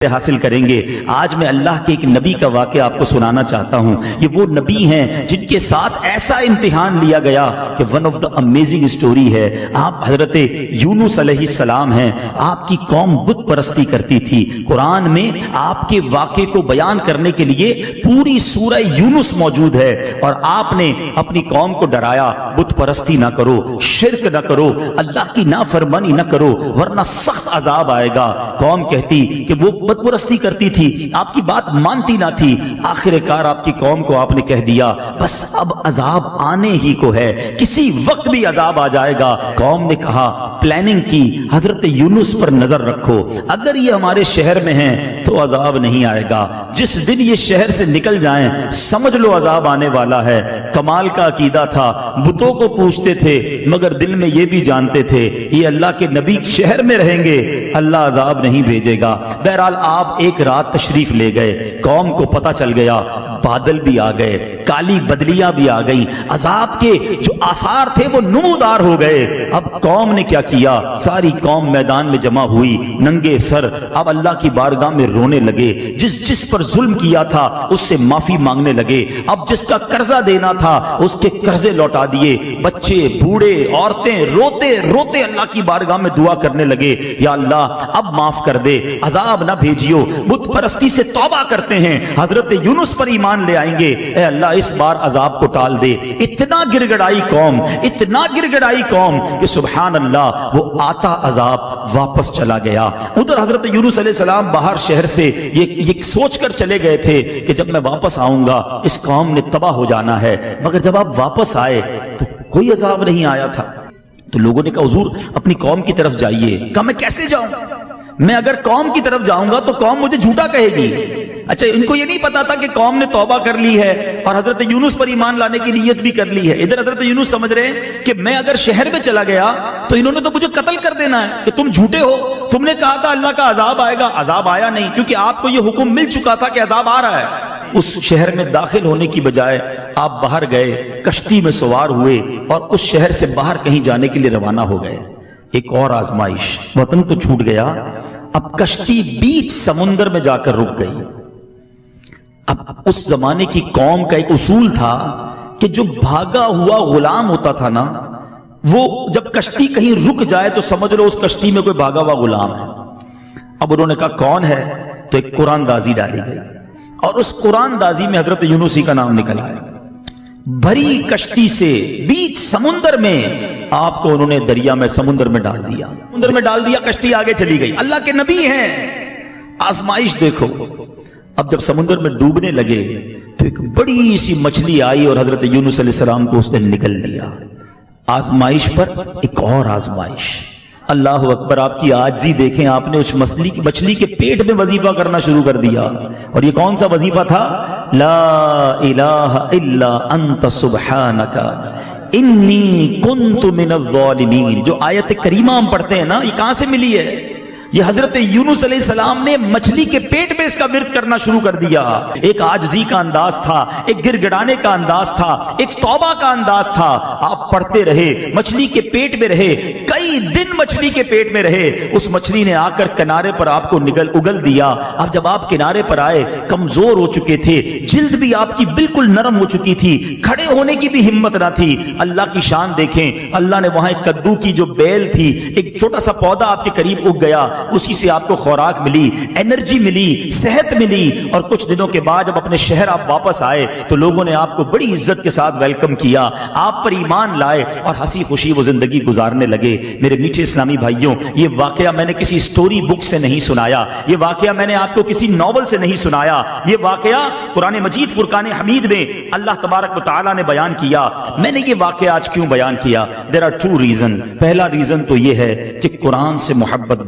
حاصل کریں گے۔ آج میں اللہ کے ایک نبی کا واقعہ آپ کو سنانا چاہتا ہوں۔ یہ وہ نبی ہیں جن کے ساتھ ایسا امتحان لیا گیا کہ one of the amazing story ہے۔ آپ حضرت یونس علیہ السلام ہیں۔ آپ کی قوم بت پرستی کرتی تھی۔ قرآن میں آپ کے واقعے کو بیان کرنے کے لیے پوری سورہ یونس موجود ہے، اور آپ نے اپنی قوم کو ڈرایا، بت پرستی نہ کرو، شرک نہ کرو، اللہ کی نافرمانی نہ کرو ورنہ سخت عذاب آئے گا۔ قوم کہتی کہ وہ بت پرستی کرتی تھی، آپ کی بات مانتی نہ تھی۔ آخر کار آپ کی قوم کو آپ نے کہہ دیا بس اب عذاب آنے ہی کو ہے، کسی وقت بھی عذاب آ جائے گا۔ قوم نے کہا، پلاننگ کی، حضرت یونس پر نظر رکھو، اگر یہ ہمارے شہر میں ہیں تو عذاب نہیں آئے گا، جس دن یہ شہر سے نکل جائیں سمجھ لو عذاب آنے والا ہے۔ کمال کا عقیدہ تھا، بتوں کو پوچھتے تھے مگر دل میں یہ بھی جانتے تھے یہ اللہ کے نبی شہر میں رہیں گے، اللہ عذاب نہیں بھیجے گا۔ بہرحال آپ ایک رات تشریف لے گئے، قوم کو پتہ چل گیا، بادل بھی آ گئے، کالی بدلیاں بھی آ گئیں، عذاب کے جو آثار تھے وہ نمودار ہو گئے۔ اب قوم نے کیا کیا؟ ساری قوم میدان میں جمع ہوئی، ننگے سر، اب اللہ کی بارگاہ میں رونے لگے، جس پر ظلم کیا تھا اس سے معافی مانگنے لگے، اب جس کا قرضہ دینا تھا اس کے قرضے لوٹا دیے۔ بچے، بوڑھے، عورتیں روتے روتے اللہ کی بارگاہ میں دعا کرنے لگے، یا اللہ اب معاف کر دے، عذاب نہ بھیجیو، بت پرستی سے توبہ کرتے ہیں، حضرت یونس پر ایمان لے آئیں گے، اے اللہ اس بار عذاب کو ٹال دے۔ اتنا گڑگڑائی قوم، اتنا گڑگڑائی قوم کہ سبحان اللہ وہ آتا عذاب واپس چلا گیا۔ ادھر حضرت یونس علیہ السلام باہر شہر سے یہ سوچ کر چلے گئے تھے کہ جب میں واپس آؤں گا اس قوم نے تباہ ہو جانا ہے، مگر جب آپ واپس آئے تو کوئی عذاب نہیں آیا تھا۔ تو لوگوں نے کہا حضور اپنی قوم کی طرف جائیے۔ کہا میں کیسے جاؤں؟ میں اگر قوم کی طرف جاؤں گا تو قوم مجھے جھوٹا کہے گی۔ اچھا، ان کو یہ نہیں پتا تھا کہ قوم نے توبہ کر لی ہے اور حضرت یونس پر ایمان لانے کی نیت بھی کر لی ہے۔ ادھر حضرت یونس سمجھ رہے ہیں کہ میں اگر شہر میں چلا گیا تو انہوں نے تو مجھے قتل کر دینا ہے کہ تم جھوٹے ہو، تم نے کہا تھا اللہ کا عذاب آئے گا، عذاب آیا نہیں، کیونکہ آپ کو یہ حکم مل چکا تھا کہ عذاب آ رہا ہے۔ اس شہر میں داخل ہونے کی بجائے آپ باہر گئے، کشتی میں سوار ہوئے اور اس شہر سے باہر کہیں جانے کے لیے روانہ ہو گئے۔ ایک اور آزمائش، وطن تو چھوٹ گیا، اب کشتی بیچ سمندر میں جا کر رک گئی۔ اب اس زمانے کی قوم کا ایک اصول تھا کہ جو بھاگا ہوا غلام ہوتا تھا نا، وہ جب کشتی کہیں رک جائے تو سمجھ لو اس کشتی میں کوئی بھاگا ہوا غلام ہے۔ اب انہوں نے کہا کون ہے؟ تو ایک قرآن دازی ڈالی گئی، اور اس قرآن دازی میں حضرت یونس ہی کا نام نکل آیا۔ بھری کشتی سے بیچ سمندر میں آپ کو انہوں نے دریا میں سمندر میں ڈال دیا، سمندر میں ڈال دیا، کشتی آگے چلی گئی۔ اللہ کے نبی ہیں، آزمائش دیکھو۔ اب جب سمندر میں ڈوبنے لگے تو ایک بڑی سی مچھلی آئی اور حضرت یونس علیہ السلام کو اس نے نگل لیا۔ آزمائش پر ایک اور آزمائش۔ اللہ اکبر، آپ کی عاجزی دیکھیں، آپ نے اس مچھلی کے پیٹ میں وظیفہ کرنا شروع کر دیا، اور یہ کون سا وظیفہ تھا؟ لا الہ الا انت سبحانک انی کنت من الظالمین۔ جو آیت کریمہ ہم پڑھتے ہیں نا، یہ کہاں سے ملی ہے؟ یہ حضرت یونس علیہ السلام نے مچھلی کے پیٹ میں اس کا ورد کرنا شروع کر دیا۔ ایک عاجزی کا انداز تھا، ایک گر گڑانے کا انداز تھا، ایک توبہ کا انداز تھا۔ آپ پڑھتے رہے، مچھلی کے پیٹ میں رہے، کئی دن مچھلی کے پیٹ میں رہے۔ اس مچھلی نے آ کر کنارے پر آپ کو اگل دیا۔ اب جب آپ کنارے پر آئے، کمزور ہو چکے تھے، جلد بھی آپ کی بالکل نرم ہو چکی تھی، کھڑے ہونے کی بھی ہمت نہ تھی۔ اللہ کی شان دیکھیں، اللہ نے وہاں ایک کدو کی جو بیل تھی، ایک چھوٹا سا پودا آپ کے قریب اگ گیا، اسی سے آپ کو خوراک ملی، انرجی ملی، صحت ملی، اور کچھ دنوں کے بعد جب اپنے شہر آپ واپس آئے تو لوگوں نے آپ کو بڑی عزت کے ساتھ ویلکم کیا، آپ پر ایمان لائے اور ہنسی خوشی وہ زندگی گزارنے لگے۔ میرے میٹھے اسلامی بھائیوں، یہ واقعہ میں نے کسی سٹوری بک سے نہیں سنایا، یہ واقعہ میں نے آپ کو کسی ناول سے نہیں سنایا، یہ واقعہ قرآن مجید فرقان حمید میں اللہ تبارک و تعالی نے بیان کیا۔ میں نے یہ واقعہ آج کیوں بیان کیا؟ There are two reasons۔ پہلا ریزن تو یہ ہے کہ قرآن سے محبت